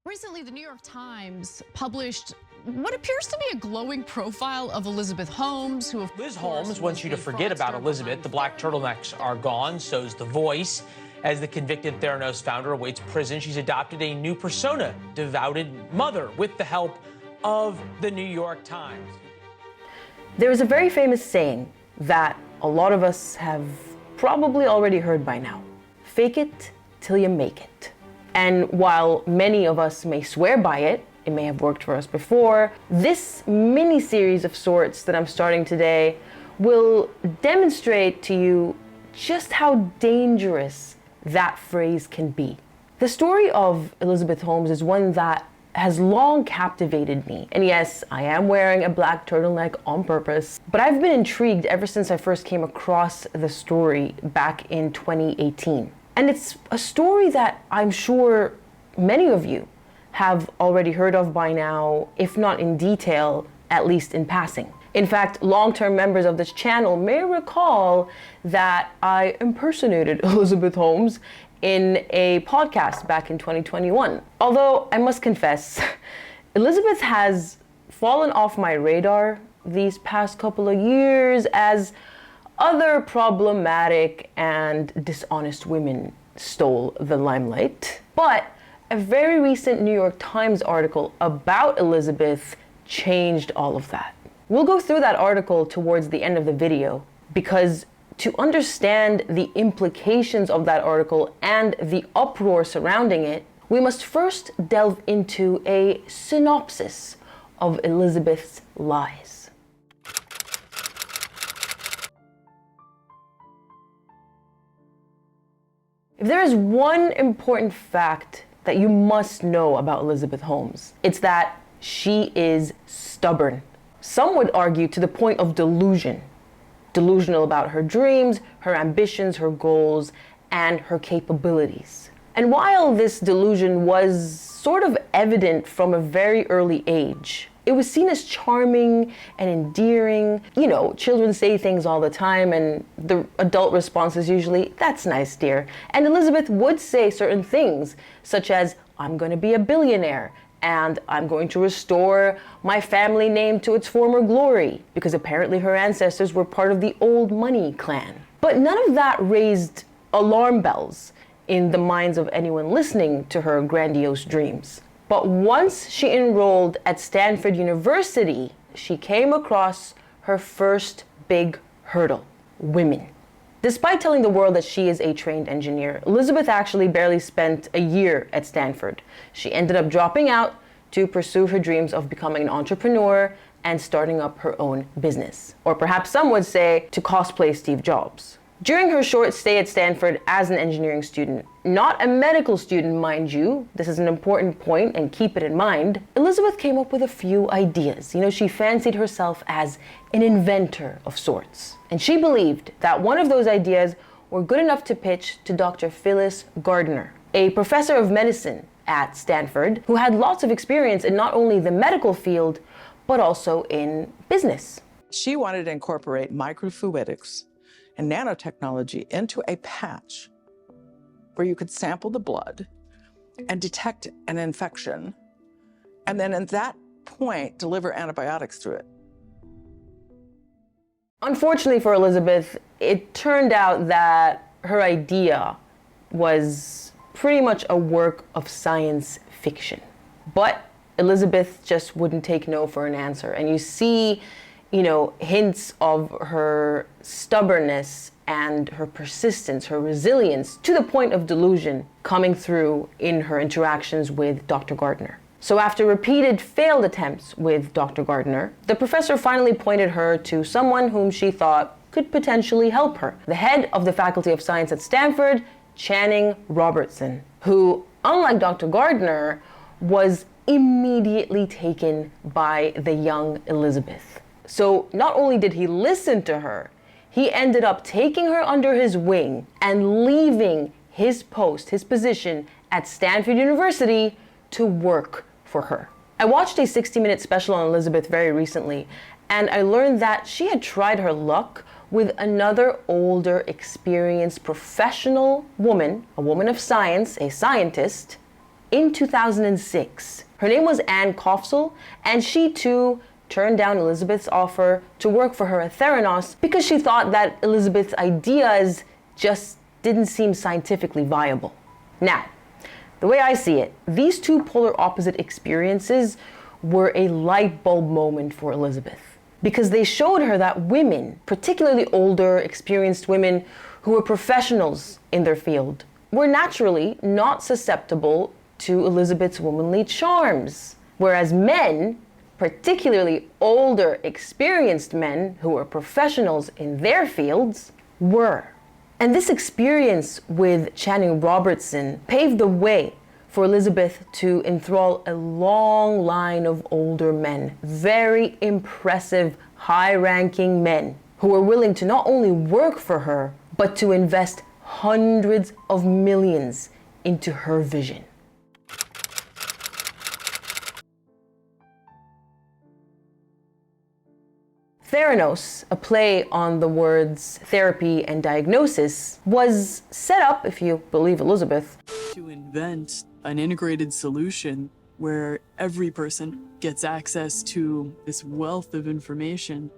Recently, the New York Times published what appears to be a glowing profile of Elizabeth Holmes, who Liz Holmes wants you to forget about Elizabeth. The black turtlenecks are gone, so's The Voice. As the convicted Theranos founder awaits prison, she's adopted a new persona, devoted mother, with the help of the New York Times. There is a very famous saying that a lot of us have probably already heard by now. Fake it till you make it. And while many of us may swear by it, it may have worked for us before, this mini-series of sorts that I'm starting today will demonstrate to you just how dangerous that phrase can be. The story of Elizabeth Holmes is one that has long captivated me. And yes, I am wearing a black turtleneck on purpose, but I've been intrigued ever since I first came across the story back in 2018. And it's a story that I'm sure many of you have already heard of by now, if not in detail, at least in passing. In fact, long-term members of this channel may recall that I impersonated Elizabeth Holmes in a podcast back in 2021. Although I must confess, Elizabeth has fallen off my radar these past couple of years as other problematic and dishonest women stole the limelight. But a very recent New York Times article about Elizabeth changed all of that. We'll go through that article towards the end of the video, because to understand the implications of that article and the uproar surrounding it, we must first delve into a synopsis of Elizabeth's lies. If there is one important fact that you must know about Elizabeth Holmes, it's that she is stubborn. Some would argue to the point of delusion. Delusional about her dreams, her ambitions, her goals, and her capabilities. And while this delusion was sort of evident from a very early age, it was seen as charming and endearing. You know, children say things all the time, and the adult response is usually, "That's nice, dear." And Elizabeth would say certain things, such as, "I'm going to be a billionaire," and "I'm going to restore my family name to its former glory," because apparently her ancestors were part of the old money clan. But none of that raised alarm bells in the minds of anyone listening to her grandiose dreams. But once she enrolled at Stanford University, she came across her first big hurdle: women. Despite telling the world that she is a trained engineer, Elizabeth actually barely spent a year at Stanford. She ended up dropping out to pursue her dreams of becoming an entrepreneur and starting up her own business. Or perhaps some would say to cosplay Steve Jobs. During her short stay at Stanford as an engineering student, not a medical student, mind you, this is an important point and keep it in mind, Elizabeth came up with a few ideas. You know, she fancied herself as an inventor of sorts. And she believed that one of those ideas were good enough to pitch to Dr. Phyllis Gardner, a professor of medicine at Stanford who had lots of experience in not only the medical field, but also in business. She wanted to incorporate microfluidics and nanotechnology into a patch where you could sample the blood and detect an infection, and then at that point deliver antibiotics through it. Unfortunately for Elizabeth, it turned out that her idea was pretty much a work of science fiction. But Elizabeth just wouldn't take no for an answer. And you see, hints of her stubbornness and her persistence, her resilience, to the point of delusion coming through in her interactions with Dr. Gardner. So after repeated failed attempts with Dr. Gardner, the professor finally pointed her to someone whom she thought could potentially help her. The head of the Faculty of Science at Stanford, Channing Robertson, who, unlike Dr. Gardner, was immediately taken by the young Elizabeth. So not only did he listen to her, he ended up taking her under his wing and leaving his post, his position at Stanford University to work for her. I watched a 60-minute special on Elizabeth very recently, and I learned that she had tried her luck with another older, experienced, professional woman, a woman of science, a scientist, in 2006. Her name was Anne Kofsel, and she too turned down Elizabeth's offer to work for her at Theranos because she thought that Elizabeth's ideas just didn't seem scientifically viable. Now, the way I see it, these two polar opposite experiences were a light bulb moment for Elizabeth, because they showed her that women, particularly older, experienced women who were professionals in their field, were naturally not susceptible to Elizabeth's womanly charms, whereas men, particularly older, experienced men who were professionals in their fields, were. And this experience with Channing Robertson paved the way for Elizabeth to enthrall a long line of older men, very impressive, high-ranking men who were willing to not only work for her, but to invest hundreds of millions into her vision. Theranos, a play on the words therapy and diagnosis, was set up, if you believe Elizabeth, to invent an integrated solution where every person gets access to this wealth of information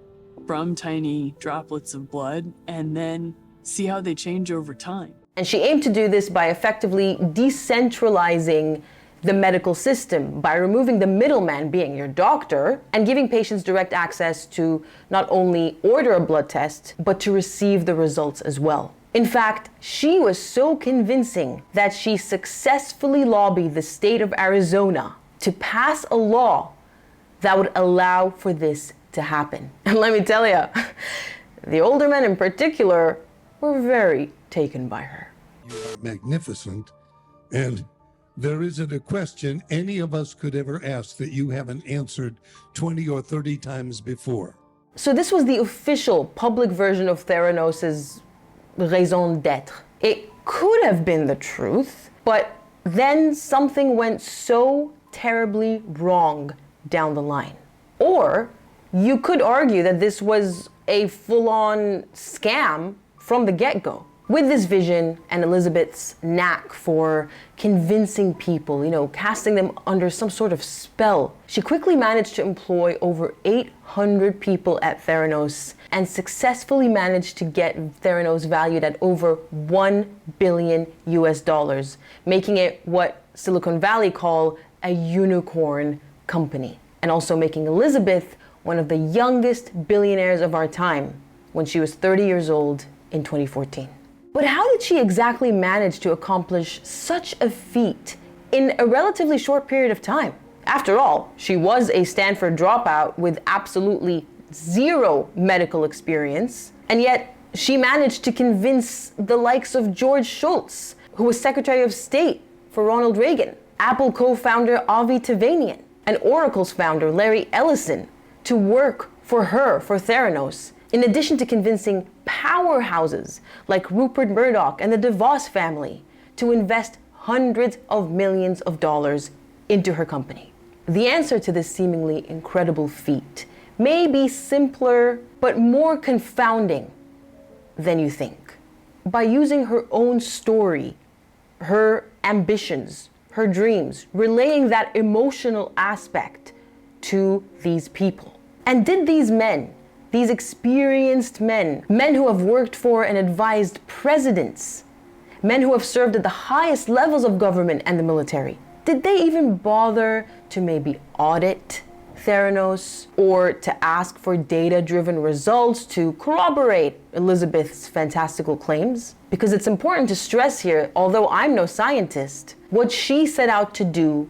from tiny droplets of blood, and then see how they change over time. And she aimed to do this by effectively decentralizing the medical system, by removing the middleman, being your doctor, and giving patients direct access to not only order a blood test, but to receive the results as well. In fact, she was so convincing that she successfully lobbied the state of Arizona to pass a law that would allow for this to happen. And let me tell you, the older men in particular were very taken by her. You are magnificent, and there isn't a question any of us could ever ask that you haven't answered 20 or 30 times before. So this was the official public version of Theranos' raison d'être. It could have been the truth, but then something went so terribly wrong down the line. Or you could argue that this was a full-on scam from the get-go. With this vision and Elizabeth's knack for convincing people, casting them under some sort of spell, she quickly managed to employ over 800 people at Theranos and successfully managed to get Theranos valued at over $1 billion US, making it what Silicon Valley call a unicorn company, and also making Elizabeth one of the youngest billionaires of our time when she was 30 years old in 2014. But how did she exactly manage to accomplish such a feat in a relatively short period of time? After all, she was a Stanford dropout with absolutely zero medical experience, and yet she managed to convince the likes of George Shultz, who was Secretary of State for Ronald Reagan, Apple co-founder Avi Tevanian, and Oracle's founder Larry Ellison to work for her, for Theranos, in addition to convincing powerhouses like Rupert Murdoch and the DeVos family to invest hundreds of millions of dollars into her company. The answer to this seemingly incredible feat may be simpler but more confounding than you think. By using her own story, her ambitions, her dreams, relaying that emotional aspect to these people. And did these men, these experienced men who have worked for and advised presidents, men who have served at the highest levels of government and the military, did they even bother to maybe audit Theranos or to ask for data-driven results to corroborate Elizabeth's fantastical claims? Because it's important to stress here, although I'm no scientist, what she set out to do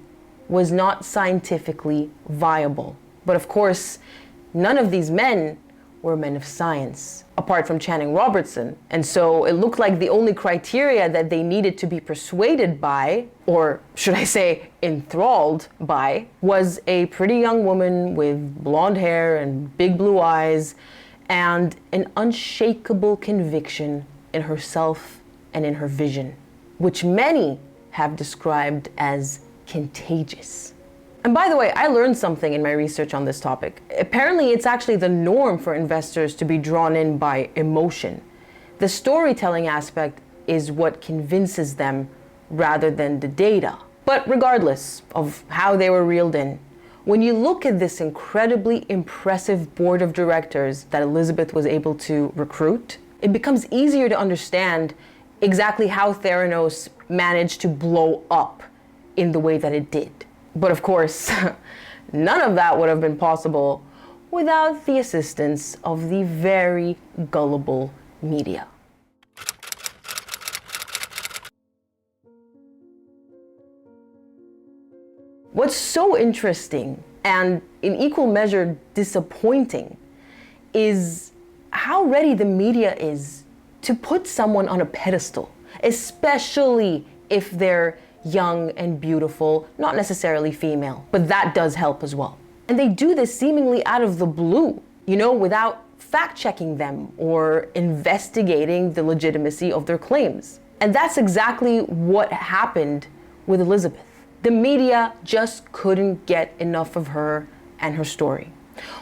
was not scientifically viable. But of course, none of these men were men of science, apart from Channing Robertson. And so it looked like the only criteria that they needed to be persuaded by, or should I say enthralled by, was a pretty young woman with blonde hair and big blue eyes and an unshakable conviction in herself and in her vision, which many have described as contagious. And by the way, I learned something in my research on this topic. Apparently, it's actually the norm for investors to be drawn in by emotion. The storytelling aspect is what convinces them rather than the data. But regardless of how they were reeled in, when you look at this incredibly impressive board of directors that Elizabeth was able to recruit, it becomes easier to understand exactly how Theranos managed to blow up in the way that it did. But of course, none of that would have been possible without the assistance of the very gullible media. What's so interesting and in equal measure disappointing is how ready the media is to put someone on a pedestal, especially if they're young and beautiful, not necessarily female, but that does help as well. And they do this seemingly out of the blue, without fact-checking them or investigating the legitimacy of their claims. And that's exactly what happened with Elizabeth. The media just couldn't get enough of her and her story.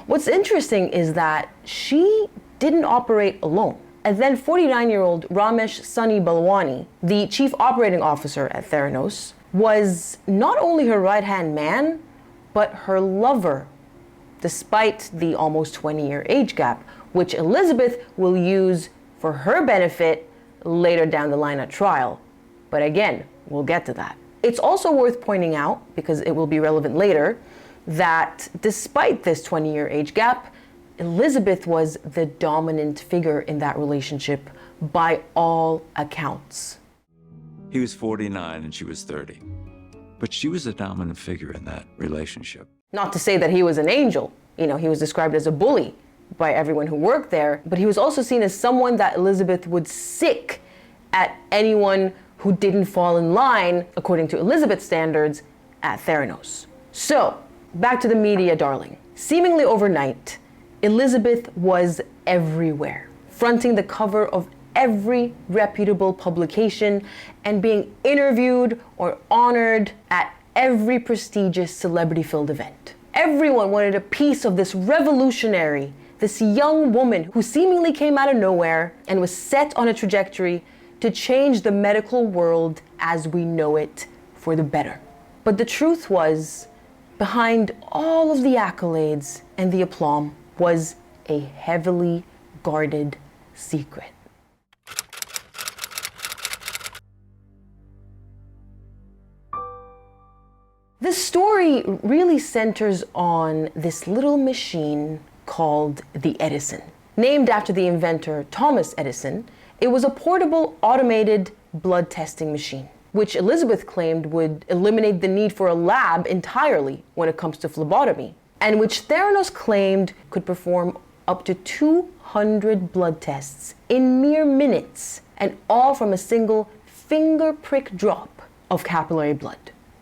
What's interesting is that she didn't operate alone. And then 49-year-old Ramesh Sunny Balwani, the chief operating officer at Theranos, was not only her right-hand man, but her lover, despite the almost 20-year age gap, which Elizabeth will use for her benefit later down the line at trial. But again, we'll get to that. It's also worth pointing out, because it will be relevant later, that despite this 20-year age gap, Elizabeth was the dominant figure in that relationship by all accounts. He was 49 and she was 30. But she was a dominant figure in that relationship. Not to say that he was an angel. He was described as a bully by everyone who worked there, but he was also seen as someone that Elizabeth would sick at anyone who didn't fall in line, according to Elizabeth's standards, at Theranos. So, back to the media, darling. Seemingly overnight, Elizabeth was everywhere, fronting the cover of every reputable publication and being interviewed or honored at every prestigious celebrity-filled event. Everyone wanted a piece of this revolutionary, this young woman who seemingly came out of nowhere and was set on a trajectory to change the medical world as we know it for the better. But the truth was, behind all of the accolades and the aplomb was a heavily guarded secret. This story really centers on this little machine called the Edison. Named after the inventor Thomas Edison, it was a portable automated blood testing machine, which Elizabeth claimed would eliminate the need for a lab entirely when it comes to phlebotomy, and which Theranos claimed could perform up to 200 blood tests in mere minutes, and all from a single finger prick drop of capillary blood.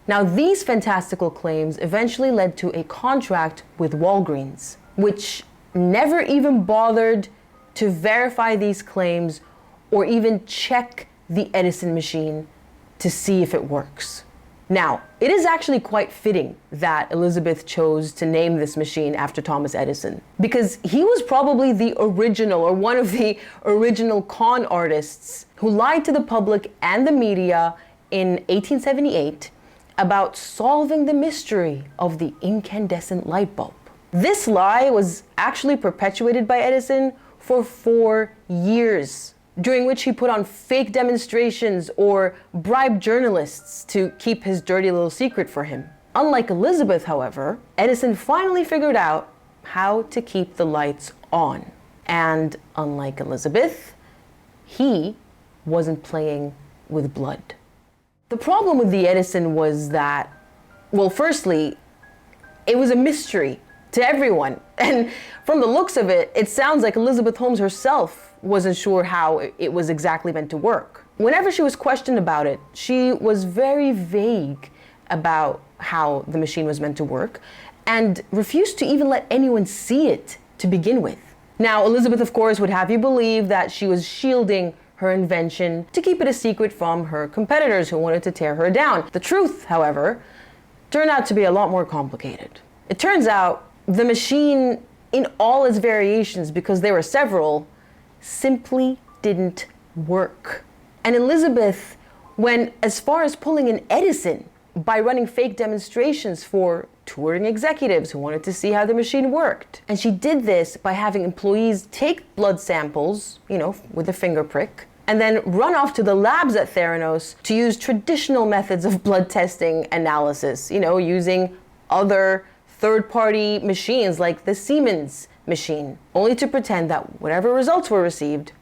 Now, these fantastical claims eventually led to a contract with Walgreens, which never even bothered to verify these claims or even check the Edison machine to see if it works. Now, it is actually quite fitting that Elizabeth chose to name this machine after Thomas Edison, because he was probably the original, or one of the original con artists who lied to the public and the media in 1878 about solving the mystery of the incandescent light bulb. This lie was actually perpetuated by Edison for 4 years, during which he put on fake demonstrations or bribed journalists to keep his dirty little secret for him. Unlike Elizabeth, however, Edison finally figured out how to keep the lights on. And unlike Elizabeth, he wasn't playing with blood. The problem with the Edison was that, well, firstly, it was a mystery to everyone. And from the looks of it, it sounds like Elizabeth Holmes herself wasn't sure how it was exactly meant to work. Whenever she was questioned about it, she was very vague about how the machine was meant to work and refused to even let anyone see it to begin with. Now, Elizabeth, of course, would have you believe that she was shielding her invention to keep it a secret from her competitors who wanted to tear her down. The truth, however, turned out to be a lot more complicated. It turns out the machine, in all its variations, because there were several, simply didn't work. And Elizabeth went as far as pulling an Edison by running fake demonstrations for touring executives who wanted to see how the machine worked. And she did this by having employees take blood samples, with a finger prick, and then run off to the labs at Theranos to use traditional methods of blood testing analysis, using other third-party machines like the Siemens machine, only to pretend that whatever results were received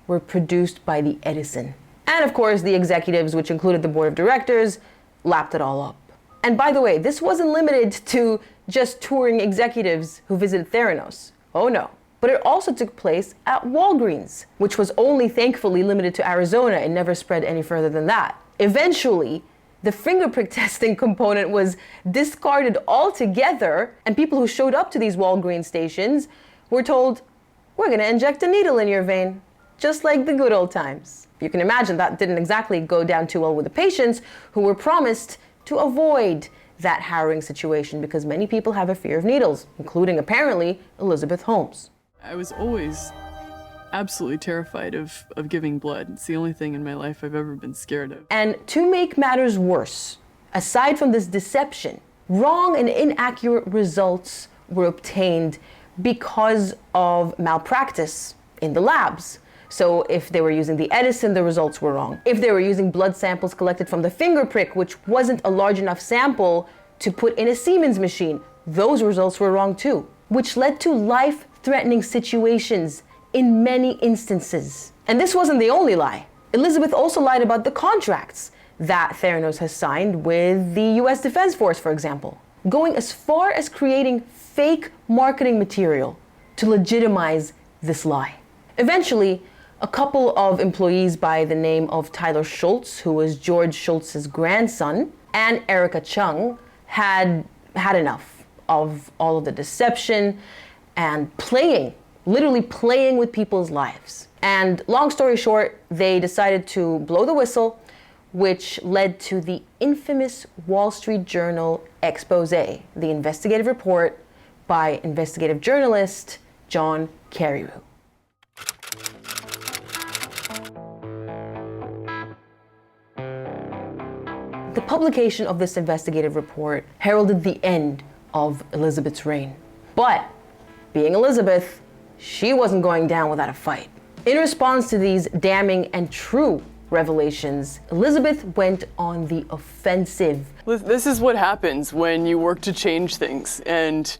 were produced by the Edison. And of course, the executives, which included the board of directors, lapped it all up. And by the way, this wasn't limited to just touring executives who visited Theranos. Oh no. But it also took place at Walgreens, which was only thankfully limited to Arizona and never spread any further than that. Eventually, the finger prick testing component was discarded altogether, and people who showed up to these Walgreens stations were told, "We're gonna inject a needle in your vein," just like the good old times. You can imagine that didn't exactly go down too well with the patients, who were promised to avoid that harrowing situation because many people have a fear of needles, including apparently Elizabeth Holmes. I was always absolutely terrified of giving blood. It's the only thing in my life I've ever been scared of. And to make matters worse, aside from this deception, wrong and inaccurate results were obtained because of malpractice in the labs. So if they were using the Edison, the results were wrong. If they were using blood samples collected from the finger prick, which wasn't a large enough sample to put in a Siemens machine, those results were wrong too, which led to life-threatening situations in many instances. And this wasn't the only lie. Elizabeth also lied about the contracts that Theranos has signed with the US Defense Force, for example, going as far as creating fake marketing material to legitimize this lie. Eventually, a couple of employees by the name of Tyler Schultz, who was George Schultz's grandson, and Erica Chung had enough of all of the deception and literally playing with people's lives. And long story short, they decided to blow the whistle, which led to the infamous Wall Street Journal expose, the investigative report by investigative journalist John Carreyrou. The publication of this investigative report heralded the end of Elizabeth's reign. But being Elizabeth, she wasn't going down without a fight. In response to these damning and true revelations, Elizabeth went on the offensive. This is what happens when you work to change things, and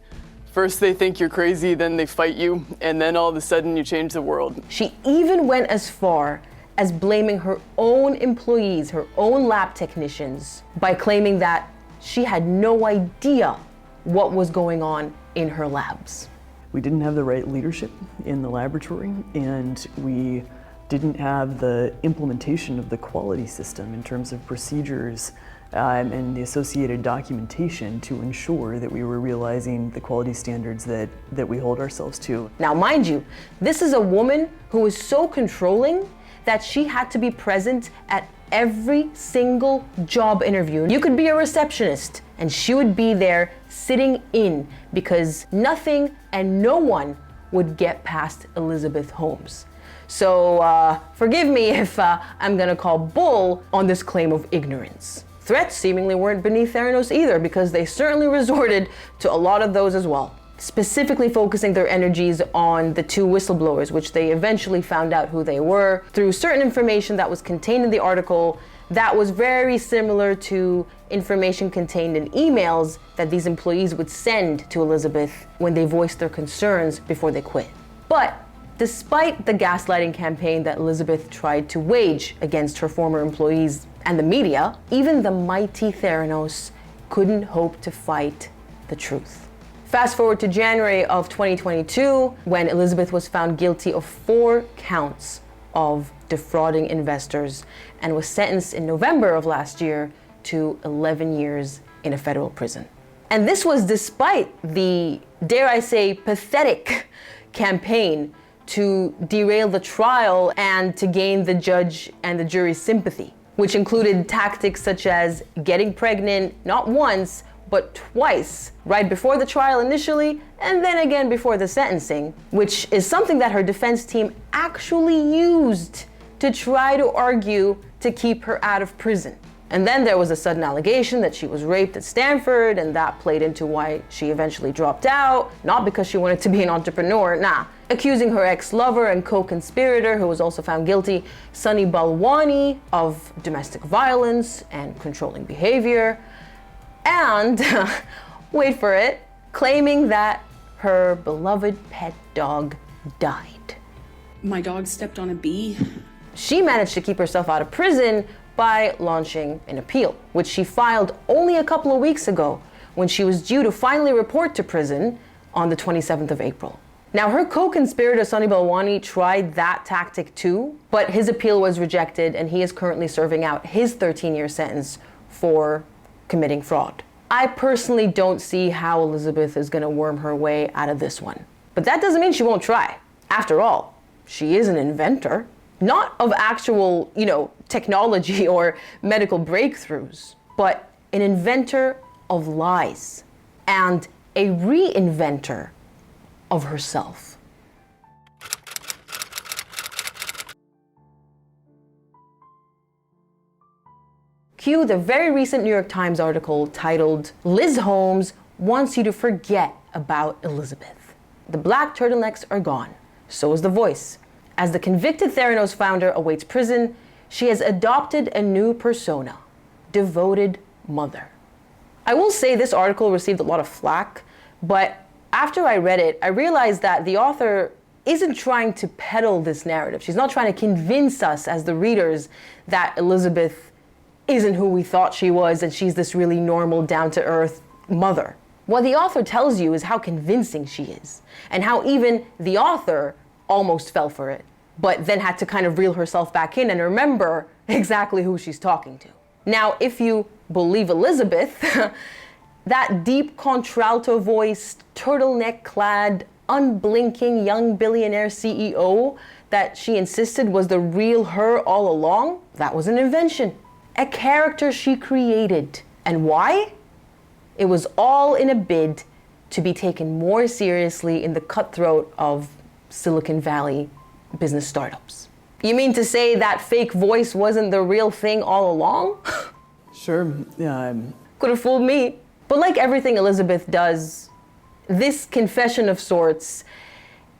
first they think you're crazy, then they fight you, and then all of a sudden you change the world. She even went as far as blaming her own employees, her own lab technicians, by claiming that she had no idea what was going on in her labs. We didn't have the right leadership in the laboratory, and we didn't have the implementation of the quality system in terms of procedures and the associated documentation to ensure that we were realizing the quality standards that we hold ourselves to. Now, mind you, this is a woman who was so controlling that she had to be present at every single job interview. You could be a receptionist and she would be there sitting in because nothing and no one would get past Elizabeth Holmes. So forgive me if I'm gonna call bull on this claim of ignorance. Threats seemingly weren't beneath Theranos either because they certainly resorted to a lot of those as well, specifically focusing their energies on the two whistleblowers, which they eventually found out who they were through certain information that was contained in the article that was very similar to information contained in emails that these employees would send to Elizabeth when they voiced their concerns before they quit. But despite the gaslighting campaign that Elizabeth tried to wage against her former employees and the media, even the mighty Theranos couldn't hope to fight the truth. Fast forward to January of 2022, when Elizabeth was found guilty of 4 counts of defrauding investors and was sentenced in November of last year to 11 years in a federal prison. And this was despite the, dare I say, pathetic campaign to derail the trial and to gain the judge and the jury's sympathy, which included tactics such as getting pregnant not once, but twice, right before the trial initially, and then again before the sentencing, which is something that her defense team actually used to try to argue to keep her out of prison. And then there was a sudden allegation that she was raped at Stanford, and that played into why she eventually dropped out, not because she wanted to be an entrepreneur, accusing her ex-lover and co-conspirator, who was also found guilty, Sunny Balwani, of domestic violence and controlling behavior, and, wait for it, claiming that her beloved pet dog died. My dog stepped on a bee. She managed to keep herself out of prison by launching an appeal, which she filed only a couple of weeks ago when she was due to finally report to prison on the 27th of April. Now, her co-conspirator, Sunny Balwani, tried that tactic too, but his appeal was rejected and he is currently serving out his 13-year sentence for committing fraud. I personally don't see how Elizabeth is gonna worm her way out of this one. But that doesn't mean she won't try. After all, she is an inventor. Not of actual, technology or medical breakthroughs, but an inventor of lies and a reinventor of herself. Cue the very recent New York Times article titled, "Liz Holmes Wants You to Forget About Elizabeth." The black turtlenecks are gone. So is the voice. As the convicted Theranos founder awaits prison, she has adopted a new persona, devoted mother. I will say this article received a lot of flack, but after I read it, I realized that the author isn't trying to peddle this narrative. She's not trying to convince us as the readers that Elizabeth isn't who we thought she was and she's this really normal, down-to-earth mother. What the author tells you is how convincing she is, and how even the author almost fell for it, but then had to kind of reel herself back in and remember exactly who she's talking to. Now, if you believe Elizabeth, that deep contralto voiced, turtleneck-clad, unblinking young billionaire CEO that she insisted was the real her all along, that was an invention, a character she created. And why? It was all in a bid to be taken more seriously in the cutthroat of Silicon Valley business startups. You mean to say that fake voice wasn't the real thing all along? Sure, yeah. Could have fooled me. But like everything Elizabeth does, this confession of sorts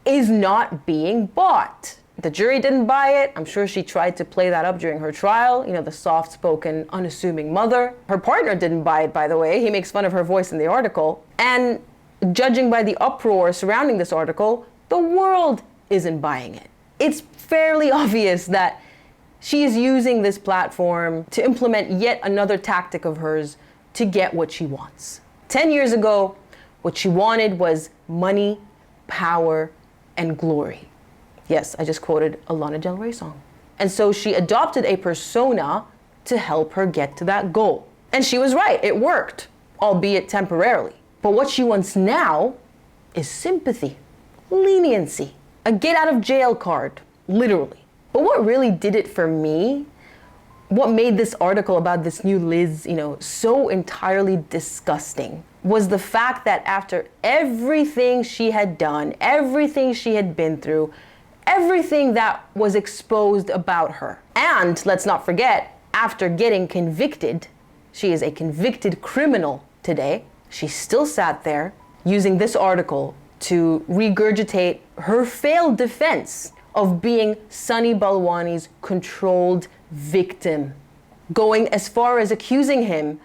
is not being bought. The jury didn't buy it. I'm sure she tried to play that up during her trial. The soft-spoken, unassuming mother. Her partner didn't buy it, by the way. He makes fun of her voice in the article. And judging by the uproar surrounding this article, the world isn't buying it. It's fairly obvious that she is using this platform to implement yet another tactic of hers to get what she wants. 10 years ago, what she wanted was money, power, and glory. Yes, I just quoted a Lana Del Rey song. And so she adopted a persona to help her get to that goal. And she was right, it worked, albeit temporarily. But what she wants now is sympathy, leniency, a get out of jail card, literally. But what really did it for me, what made this article about this new Liz, so entirely disgusting, was the fact that after everything she had done, everything she had been through, everything that was exposed about her, and let's not forget, after getting convicted, she is a convicted criminal today, she still sat there using this article to regurgitate her failed defense of being Sunny Balwani's controlled victim, going as far as accusing him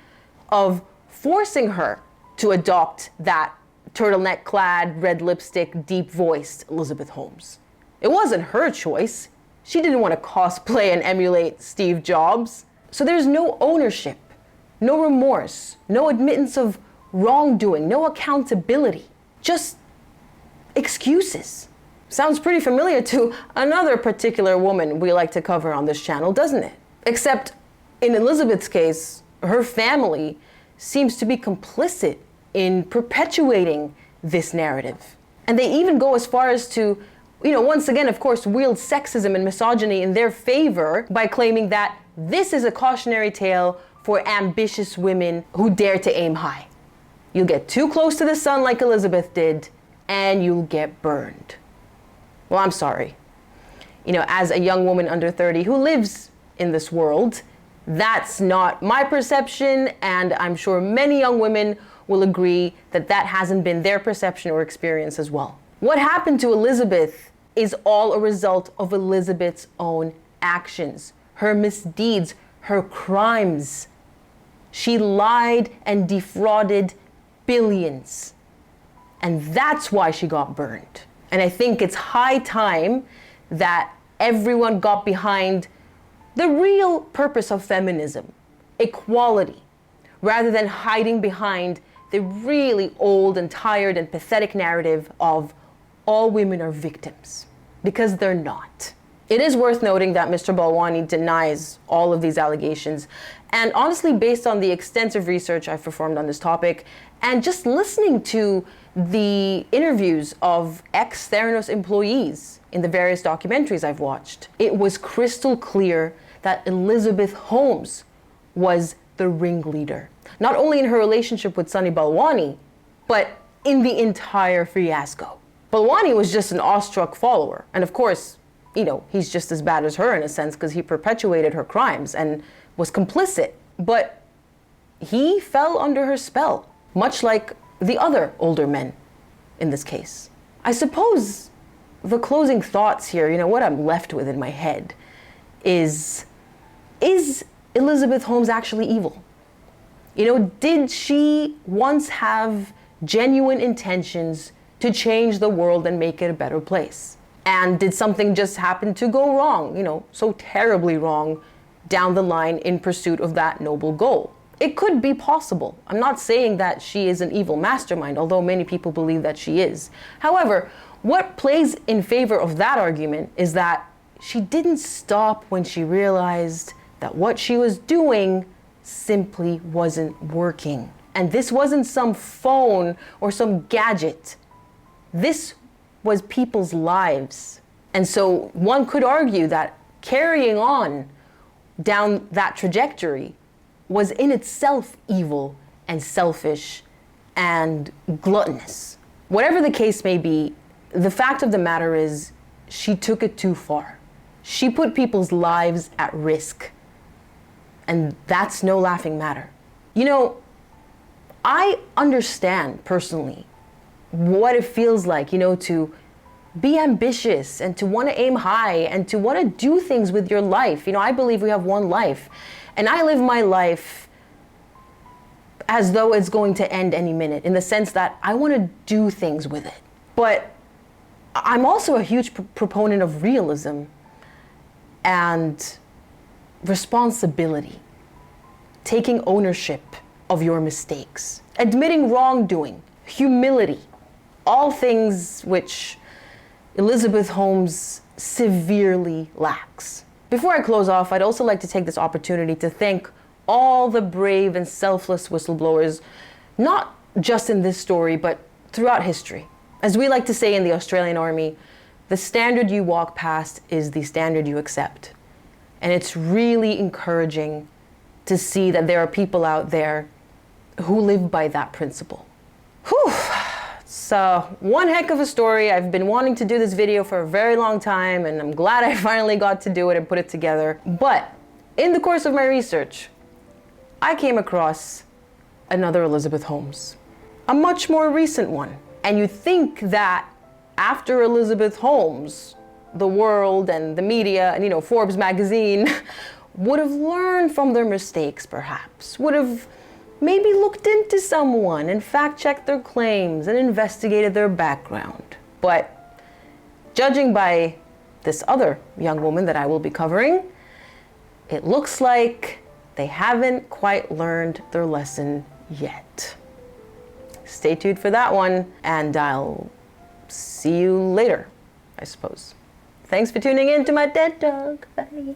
of forcing her to adopt that turtleneck-clad, red lipstick, deep-voiced Elizabeth Holmes. It wasn't her choice. She didn't want to cosplay and emulate Steve Jobs. So there's no ownership, no remorse, no admittance of wrongdoing, no accountability, just excuses. Sounds pretty familiar to another particular woman we like to cover on this channel, doesn't it? Except in Elizabeth's case, her family seems to be complicit in perpetuating this narrative. And they even go as far as to, once again, of course, wield sexism and misogyny in their favor by claiming that this is a cautionary tale for ambitious women who dare to aim high. You'll get too close to the sun like Elizabeth did, and you'll get burned. Well, I'm sorry. As a young woman under 30 who lives in this world, That's not my perception, and I'm sure many young women will agree that that hasn't been their perception or experience as well. What happened to Elizabeth is all a result of Elizabeth's own actions, her misdeeds, her crimes. She lied and defrauded billions. And that's why she got burned. And I think it's high time that everyone got behind the real purpose of feminism, equality, rather than hiding behind the really old and tired and pathetic narrative of all women are victims, because they're not. It is worth noting that Mr. Balwani denies all of these allegations. And honestly, based on the extensive research I've performed on this topic, and just listening to the interviews of ex-Theranos employees in the various documentaries I've watched, it was crystal clear that Elizabeth Holmes was the ringleader. Not only in her relationship with Sunny Balwani, but in the entire fiasco. Balwani was just an awestruck follower. And of course, you know, he's just as bad as her in a sense because he perpetuated her crimes and was complicit. But he fell under her spell, much like the other older men in this case. I suppose the closing thoughts here, you know, what I'm left with in my head is Elizabeth Holmes actually evil? You know, did she once have genuine intentions to change the world and make it a better place? And did something just happen to go wrong, you know, so terribly wrong down the line in pursuit of that noble goal? It could be possible. I'm not saying that she is an evil mastermind, although many people believe that she is. However, what plays in favor of that argument is that she didn't stop when she realized that what she was doing simply wasn't working. And this wasn't some phone or some gadget. This was people's lives. And so one could argue that carrying on down that trajectory was in itself evil and selfish and gluttonous. Whatever the case may be, the fact of the matter is she took it too far. She put people's lives at risk. And that's no laughing matter. You know, I understand personally what it feels like, you know, to be ambitious and to want to aim high and to want to do things with your life. You know, I believe we have one life, and I live my life as though it's going to end any minute, in the sense that I want to do things with it. But I'm also a huge proponent of realism and responsibility, taking ownership of your mistakes, admitting wrongdoing, humility, all things which Elizabeth Holmes severely lacks. Before I close off, I'd also like to take this opportunity to thank all the brave and selfless whistleblowers, not just in this story, but throughout history. As we like to say in the Australian Army, the standard you walk past is the standard you accept. And it's really encouraging to see that there are people out there who live by that principle. Whew. So, one heck of a story. I've been wanting to do this video for a very long time, and I'm glad I finally got to do it and put it together. But in the course of my research, I came across another Elizabeth Holmes, a much more recent one. And you think that after Elizabeth Holmes, the world and the media and, you know, Forbes magazine would have learned from their mistakes, perhaps, would have maybe looked into someone and fact-checked their claims and investigated their background. But judging by this other young woman that I will be covering, it looks like they haven't quite learned their lesson yet. Stay tuned for that one, and I'll see you later, I suppose. Thanks for tuning in to my TED Talk. Bye.